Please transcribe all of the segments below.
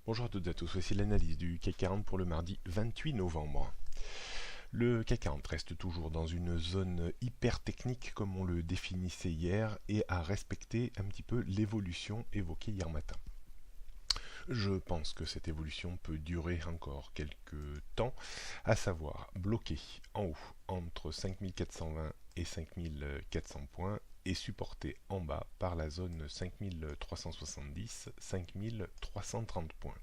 Bonjour à toutes et à tous, voici l'analyse du CAC 40 pour le mardi 28 novembre. Le CAC 40 reste toujours dans une zone hyper technique comme on le définissait hier et a respecté un petit peu l'évolution évoquée hier matin. Je pense que cette évolution peut durer encore quelques temps, à savoir bloquer en haut entre 5420 et 5400 points et supporté en bas par la zone 5370-5330 points.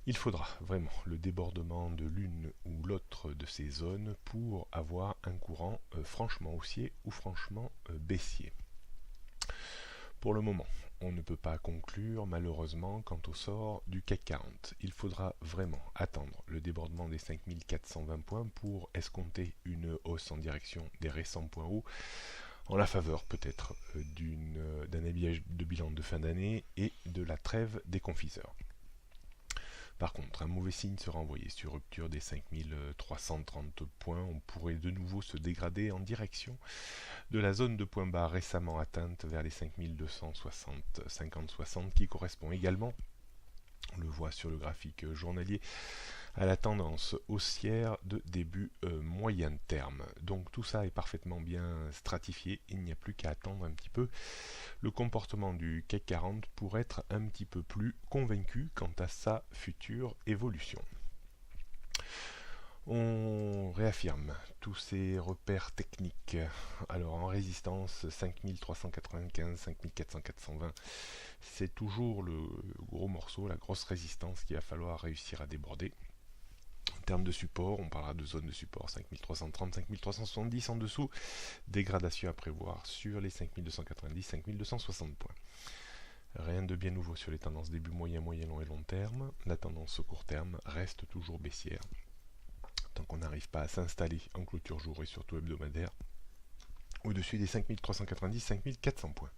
Il faudra vraiment le débordement de l'une ou l'autre de ces zones pour avoir un courant franchement haussier ou franchement baissier. Pour le moment, on ne peut pas conclure malheureusement quant au sort du CAC 40. Il faudra vraiment attendre le débordement des 5420 points pour escompter une hausse en direction des récents points hauts, en la faveur peut-être d'un habillage de bilan de fin d'année et de la trêve des confiseurs. Par contre, un mauvais signe sera envoyé sur rupture des 5330 points. On pourrait de nouveau se dégrader en direction de la zone de point bas récemment atteinte vers les 5260, 50-60 qui correspond également, on le voit sur le graphique journalier, à la tendance haussière de début moyen terme. Donc tout ça est parfaitement bien stratifié, il n'y a plus qu'à attendre un petit peu le comportement du CAC 40 pour être un petit peu plus convaincu quant à sa future évolution. On réaffirme tous ces repères techniques. Alors en résistance, 5395, 5400-420, c'est toujours le gros morceau, la grosse résistance qu'il va falloir réussir à déborder. En termes de support, on parlera de zone de support 5330, 5370 en dessous, dégradation à prévoir sur les 5290, 5260 points. Rien de bien nouveau sur les tendances début moyen, long et long terme. La tendance au court terme reste toujours baissière. Tant qu'on n'arrive pas à s'installer en clôture jour et surtout hebdomadaire, au-dessus des 5390, 5400 points.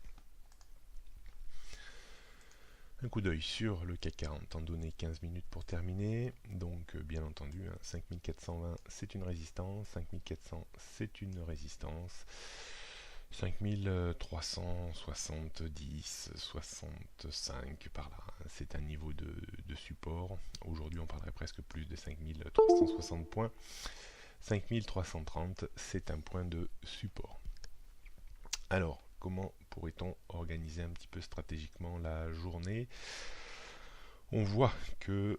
Un coup d'œil sur le CAC 40, étant donné 15 minutes pour terminer. Donc bien entendu, 5420 c'est une résistance, 5400 c'est une résistance, 5370, 65 par là, c'est un niveau de support. Aujourd'hui on parlerait presque plus de 5360 points. 5330 c'est un point de support. Alors, comment pourrait-on organiser un petit peu stratégiquement la journée? On voit que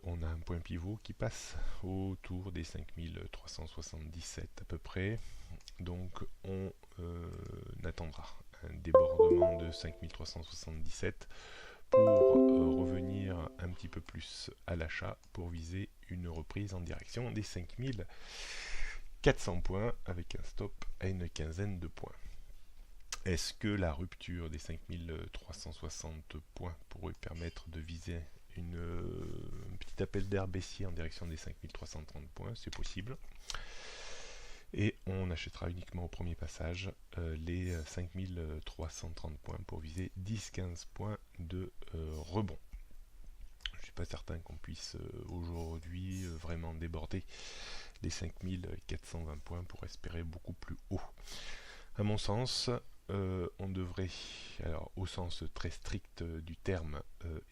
on a un point pivot qui passe autour des 5377 à peu près. Donc on attendra un débordement de 5377 pour revenir un petit peu plus à l'achat pour viser une reprise en direction des 5400 points avec un stop à une quinzaine de points. Est-ce que la rupture des 5360 points pourrait permettre de viser un petit appel d'air baissier en direction des 5330 points? C'est possible. Et on achètera uniquement au premier passage les 5330 points pour viser 10-15 points de rebond. Je ne suis pas certain qu'on puisse aujourd'hui vraiment déborder les 5420 points pour espérer beaucoup plus haut. À mon sens, on devrait, alors au sens très strict du terme,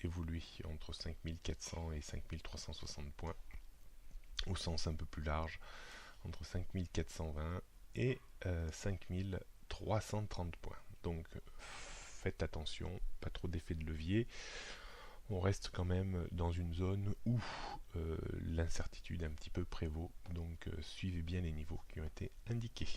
évoluer entre 5400 et 5360 points. Au sens un peu plus large, entre 5420 et 5330 points. Donc faites attention, pas trop d'effet de levier. On reste quand même dans une zone où l'incertitude un petit peu prévaut. Donc suivez bien les niveaux qui ont été indiqués.